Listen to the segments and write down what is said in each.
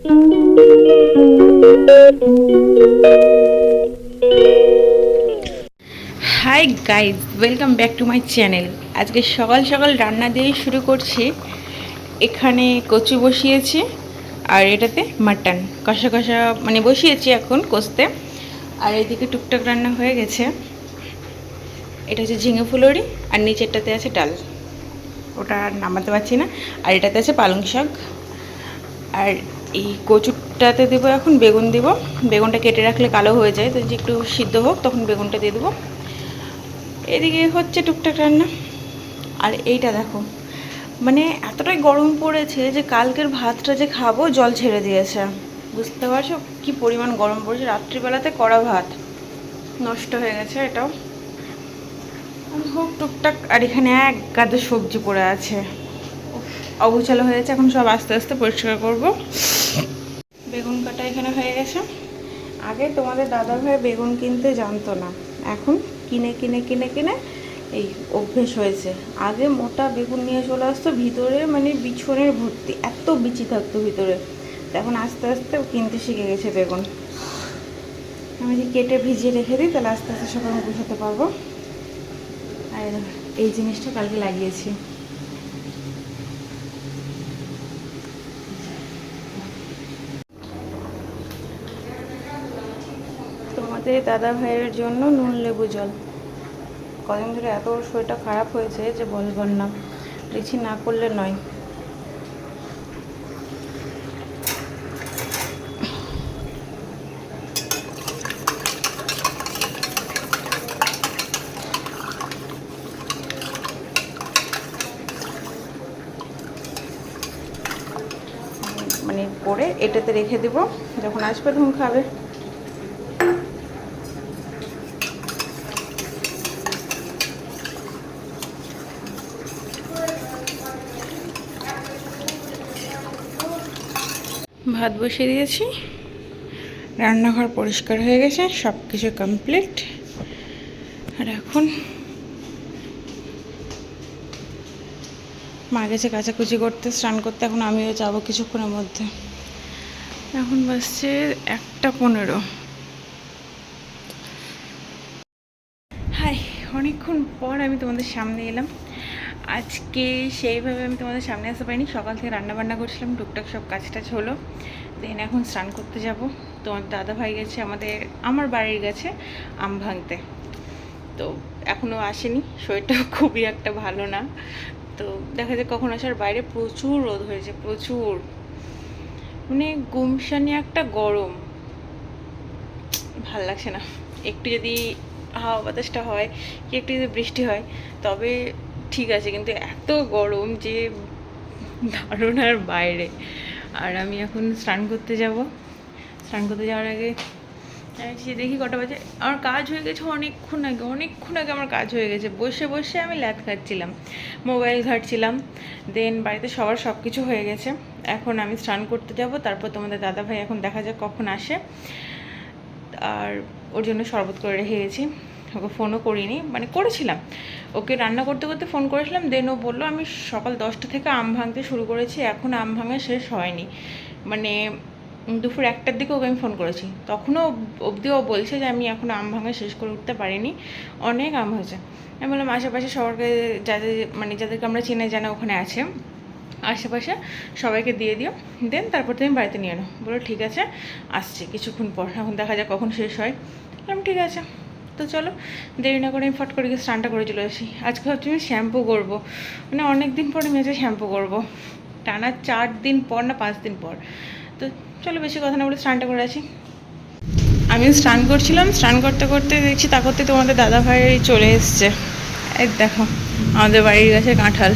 Hi guys, welcome back to my channel. আজকে সকাল সকাল রান্না দিয়েই শুরু করছি। এখানে কচু বসিয়েছি আর এটাতে মাটন কষা কষা মানে বসিয়েছি এখন কষতে। আর এদিকে টুকটাক রান্না হয়ে গেছে। এটা হচ্ছে ঝিঙে ফুলুরি আর নিচেরটাতে আছে ডাল, ওটা আর নামাতে পারছি না। আর এটাতে আছে পালং শাক। আর এই কচুটাতে দেবো এখন বেগুন দেবো। বেগুনটা কেটে রাখলে কালো হয়ে যায়, তো যে একটু সিদ্ধ হোক তখন বেগুনটা দিয়ে দেবো। এদিকে হচ্ছে টুকটাক রান্না। আর এইটা দেখো, মানে এতটাই গরম পড়েছে যে কালকের ভাতটা যে খাবো জল ছেড়ে দিয়েছে। বুঝতে পারছো কি পরিমাণ গরম পড়েছে? রাত্রিবেলাতে করা ভাত নষ্ট হয়ে গেছে এটাও। হোক টুকটাক। আর এখানে এক গাদা সবজি পড়ে আছে, অগোছালো হয়েছে, এখন সব আস্তে আস্তে পরিষ্কার করব। বেগুন কাটা এখানে হয়ে গেছে। আগে তোমাদের দাদা ভাই বেগুন কিনতে জানতো না, এখন কিনে কিনে কিনে কিনে এই অভ্যেস হয়েছে। আগে মোটা বেগুন নিয়ে চলে আসতো, ভিতরে মানে বিছনের ভর্তি, এত বিচি থাকতো ভিতরে। এখন আস্তে আস্তে কিনতে শিখে গেছে বেগুন। আমি যদি কেটে ভিজিয়ে রেখে দিই তাহলে আস্তে আস্তে সব আমি গুছাতে পারবো। আর এই জিনিসটা কালকে লাগিয়েছি। তোমাদের দাদা ভাইয়ের জন্য নুন লেবু জল। কদিন ধরে এত শরীরটা খারাপ হয়েছে যে বলবার না, লিচি না করলে নয়। মানে করে এটাতে রেখে দেবো, যখন আসবে তখন খাবে। ভাত বসিয়ে দিয়েছি, রান্নাঘর পরিষ্কার হয়ে গেছে, সব কিছু কমপ্লিট। আর এখন মা গেছে কাচাকুচি করতে, স্নান করতে। এখন আমিও যাবো কিছুক্ষণের মধ্যে। এখন বাজছে 1:15। হাই, অনেকক্ষণ পর আমি তোমাদের সামনে এলাম। আজকে সেইভাবে আমি তোমাদের সামনে আসতে পারিনি, সকাল থেকে রান্না বান্না করছিলাম, টুকটাক সব কাজ টাজ হলো। দেন এখন স্নান করতে যাব। তোমার দাদা ভাই গেছে আমার বাড়ির গেছে আম ভাঙতে, তো এখনও আসেনি। শরীরটা খুবই একটা ভালো না, তো দেখা যায় কখন আসার। বাইরে প্রচুর রোদ হয়েছে, প্রচুর, মানে গুমসানি একটা গরম, ভাল লাগছে না। একটু যদি হাওয়া বাতাসটা হয় কি একটু যদি বৃষ্টি হয় তবে ঠিক আছে, কিন্তু এত গরম যে ধারণার বাইরে। আর আমি এখন স্নান করতে যাব। স্নান করতে যাওয়ার আগে দেখি কটা বাজে। আমার কাজ হয়ে গেছে অনেকক্ষণ আগে আমার কাজ হয়ে গেছে। বসে বসে আমি ল্যাদ খাচ্ছিলাম, মোবাইল ঘাঁটছিলাম। দেন বাড়িতে সবার সব কিছু হয়ে গেছে। এখন আমি স্নান করতে যাব, তারপর তোমাদের দাদা ভাই এখন দেখা যাক কখন আসে। আর ওর জন্য শরবত করে রেখে গেছি। ওকে ফোনও করিনি, মানে করেছিলাম, ওকে রান্না করতে করতে ফোন করেছিলাম। দেন ও বললো আমি সকাল 10টা থেকে আম ভাঙতে শুরু করেছি, এখন আম ভাঙা শেষ হয়নি। মানে দুপুর 1টার দিকে ওকে আমি ফোন করেছি, তখনও অবধি ও বলছে যে আমি এখন আম ভাঙা শেষ করে উঠতে পারিনি, অনেক আম হয়েছে। আমি বললাম আশেপাশে সবাইকে যাদেরকে আমরা চেনে জানা ওখানে আছে, আশেপাশে সবাইকে দিয়ে দিও, দেন তারপর তুমি বাড়িতে নিয়ে নাও। বলো ঠিক আছে, আসছে কিছুক্ষণ পর, এখন দেখা যাক কখন শেষ হয়। আমি ঠিক আছে, তো চলো দেরি না করে আমি ফট করে গিয়ে স্নানটা করে চলে আসি। আজকে ভাবছি আমি শ্যাম্পু করবো, মানে অনেক দিন পর আমি আজকে শ্যাম্পু করবো, টানা 4 দিন পর না 5 দিন পর। তো চলো বেশি কথা না বলে স্নানটা করে আসি। আমি স্নান করছিলাম, স্নান করতে করতে দেখছি তা করতে তোমাদের দাদা ভাই চলে এসছে। এই দেখো আমাদের বাড়ির কাছে কাঁঠাল।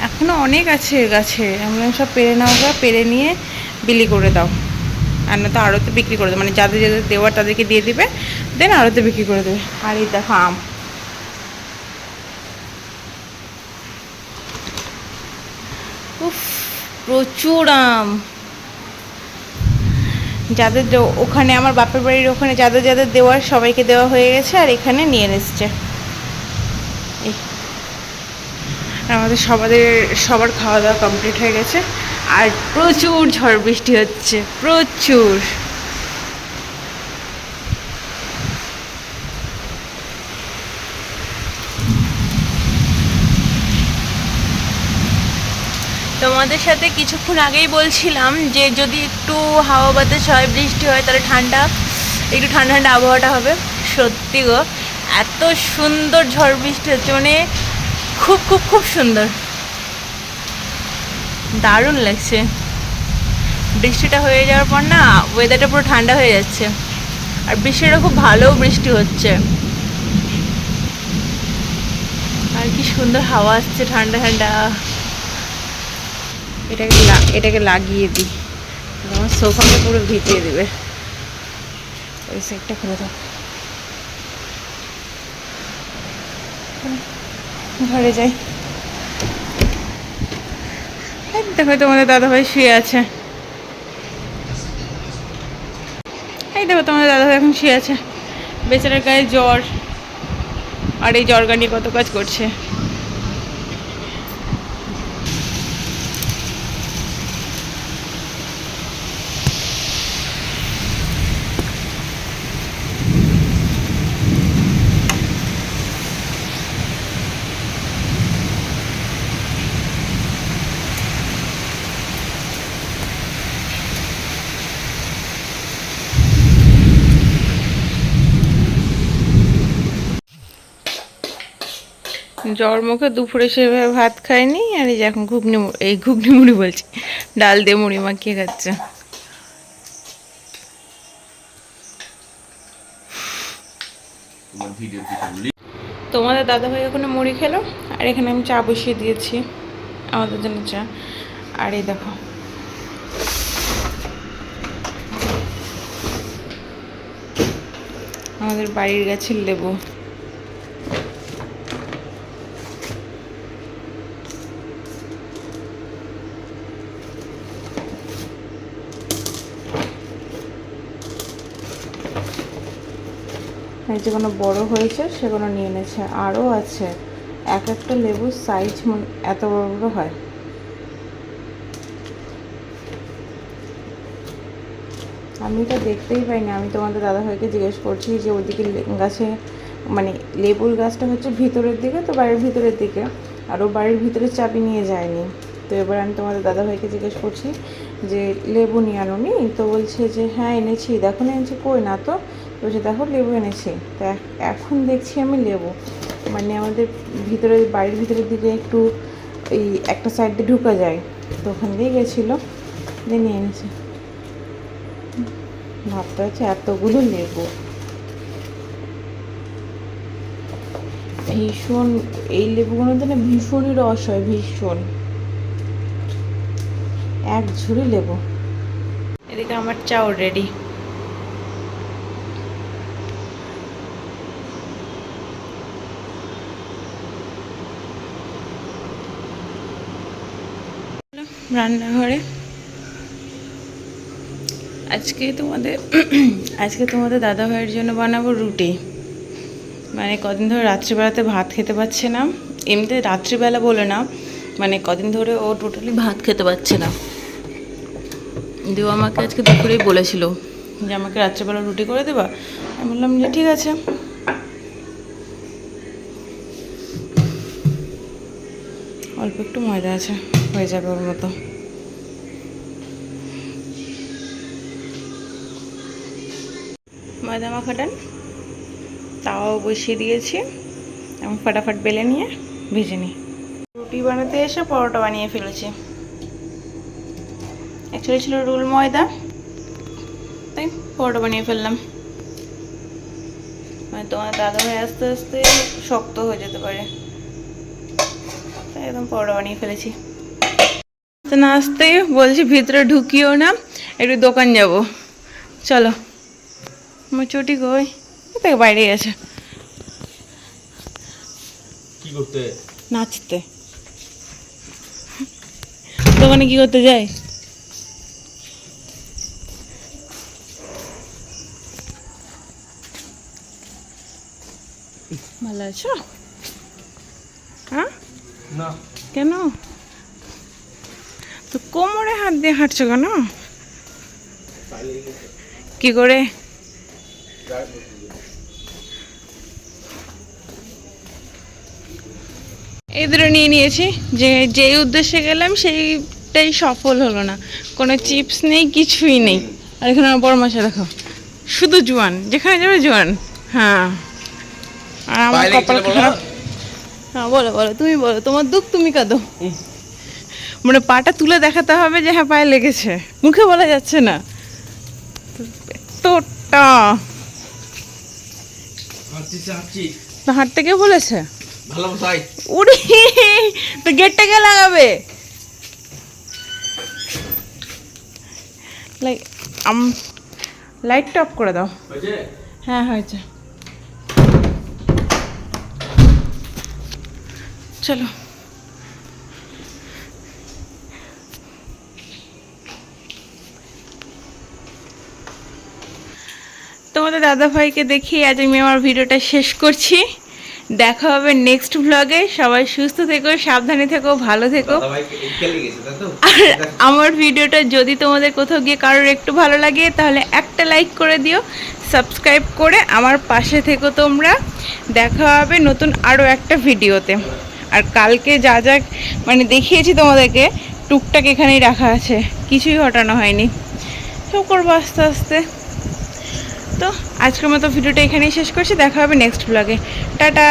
এখনও অনেক আছে গাছে, আমরা সব পেরে নাও, পেরে নিয়ে বিলি করে দাও, আর না তো আড়তে বিক্রি করে দেবে, মানে যাদের যাদের দেওয়ার তাদেরকে দিয়ে দিবে, দেন আড়তে বিক্রি করে দেবে। আর এই দেখো আম, উফ প্রচুর আম। যাদের ওখানে আমার বাপের বাড়ির ওখানে যাদের যাদের দেওয়ার সবাইকে দেওয়া হয়ে গেছে, আর এখানে নিয়ে এসছে। আর আমাদের সবার খাওয়া দাওয়া কমপ্লিট হয়ে গেছে। আর প্রচুর ঝড় বৃষ্টি হচ্ছে, প্রচুর। তোমাদের সাথে কিছুক্ষণ আগেই বলছিলাম যে যদি একটু হাওয়া বাতাস হয়, বৃষ্টি হয়, তাহলে একটু ঠান্ডা ঠান্ডা আবহাওয়াটা হবে। সত্যি গো, এত সুন্দর ঝড় বৃষ্টি হচ্ছে, মানে খুব খুব খুব সুন্দর, দারুণ লাগছে। বৃষ্টিটা হয়ে যাওয়ার পর না ওয়েদারটা পুরো ঠান্ডা হয়ে যাচ্ছে, আর বৃষ্টিটা খুব ভালো বৃষ্টি হচ্ছে। আর কি সুন্দর হাওয়া আসছে, ঠান্ডা ঠান্ডা। এটাকে লাগিয়ে দিই, আমার সোফাকে পুরো ভিজিয়ে দেবে। ওই সাইডটা খুলে দাও, ঘরে যাই। দেখো তোমাদের দাদাভাই শুয়ে আছে, এই দেখো তোমাদের দাদাভাই এখন শুয়ে আছে। বেচারার গায়ে জ্বর, আর এই জ্বরগা নিয়ে কত কাজ করছে। জ্বর মুখে দুপুরে সেভাবে ভাত খায়নি, আর এই যে এখন ঘুগনি মুড়ি বলছি, ডাল দিয়ে মুড়ি মাখিয়ে খাচ্ছে। তোমাদের দাদাভাই ওখানে মুড়ি খেলো, আর এখানে আমি চা বসিয়ে দিয়েছি আমাদের জন্য চা। আর এই দেখো আমাদের বাড়ির গাছের লেবু। এই যেগুলো বড় হয়েছে সেগুলো নিয়ে এনেছে, আরও আছে। এক একটা লেবুর সাইজ এত বড় বড় হয়। আমি তো দেখতেই পাইনি, আমি তোমাদের দাদাভাইকে জিজ্ঞেস করছি যে ওদিকে গাছে, মানে লেবুর গাছটা হচ্ছে ভিতরের দিকে, তো বাড়ির ভিতরের দিকে, আর ও বাড়ির ভিতরে চাবি নিয়ে যায়নি। তো এবার আমি তোমাদের দাদাভাইকে জিজ্ঞেস করছি যে লেবু নিয়ে আনোনি? তো বলছে যে হ্যাঁ এনেছি। দেখো না এনেছি, কই না তো। বলছে দেখো লেবু এনেছি। তো এখন দেখছি আমি লেবু, মানে আমাদের ভিতরে বাড়ির ভিতরের দিকে একটু এই একটা সাইড দিয়ে ঢুকা যায়, তো ওখান দিয়ে গেছিলো, দিয়ে নিয়ে এনেছে। ভাবতে হচ্ছে এতগুলো লেবু, ভীষণ। এই লেবুগুলোতে না ভীষণই রস হয়, ভীষণ। এক ঝুড়ি লেবু। এদিকে আমার চাও রেডি। রান্নাঘরে আজকে তোমাদের দাদা ভাইয়ের জন্য বানাবো রুটি। মানে কদিন ধরে রাত্রিবেলাতে ভাত খেতে পাচ্ছে না, এমনিতে রাত্রিবেলা বলে না, মানে কদিন ধরে ও টোটালি ভাত খেতে পাচ্ছে না। দিও আমাকে আজকে দুপুরেই বলেছিল যে আমাকে রাত্রিবেলা রুটি করে দেবা। আমি বললাম যে ঠিক আছে। অল্প একটু ময়দা আছে, হয়ে যাবে ওর মতো। ময়দা মাখাটা তাও বসিয়ে দিয়েছি, এবং ফাটাফাট বেলে নিয়ে ভেজে নিই। রুটি বানাতে এসে পরোটা বানিয়ে ফেলেছি। অ্যাকচুয়ালি ছিল রোল ময়দা, তাই পরোটা বানিয়ে ফেললাম। মানে তোমার দাদাভাই আস্তে আস্তে শক্ত হয়ে যেতে পারে, তাই একদম পরোটা বানিয়ে ফেলেছি। তো না আসতে বলছি ভিতরে ঢুকিও না, একটু দোকান যাব, চলো। আমার চটি কই? থেকে বাইরে গেছে কি করতে? নাচতে। দোকানে কি করতে যায়? ভালো আছো? হ্যাঁ না কেন তো কোমরে হাত দিয়ে হাঁটছো কেন? কি করে? এই দুটো নিয়ে নিয়েছি, যে যেই উদ্দেশ্যে গেলাম সেইটাই সফল হলো না। কোনো চিপস নেই, কিছুই নেই। আর এখানে আমার বড় মাসা দেখো, শুধু জোয়ান, যেখানে যাবে জোয়ান। হ্যাঁ, আর আমার কপাল খারাপ। হ্যাঁ বলো বলো, তুমি বলো, তোমার দুঃখ তুমি কাঁদো। মানে পাটা তুলে দেখাতে হবে যে হ্যাঁ পায়ে লেগেছে, মুখে বলা যাচ্ছে না। তোটা হাঁটতে কে বলেছে? উড়ি, তো গেটটা কে লাগাবে? লাইটটা অফ করে দাও। হ্যাঁ হয়েছে, চলো। তোমাদের দাদাভাইকে দেখিয়ে আজ আমি আমার ভিডিওটা শেষ করছি। দেখা হবে নেক্সট ব্লগে। সবাই সুস্থ থেকো, সাবধানে থেকো, ভালো থেকো। আর আমার ভিডিওটা যদি তোমাদের কোথাও গিয়ে কারোর একটু ভালো লাগে তাহলে একটা লাইক করে দিও, সাবস্ক্রাইব করে আমার পাশে থেকো তোমরা। দেখা হবে নতুন আরও একটা ভিডিওতে। আর কালকে যা যা মানে দেখিয়েছি তোমাদেরকে, টুকটাক এখানেই রাখা আছে, কিছুই হটানো হয়নি। সব করবো আস্তে আস্তে। তো আজকের মতো ভিডিওটা এখানেই শেষ করছি, দেখা হবে নেক্সট ব্লগে। টাটা।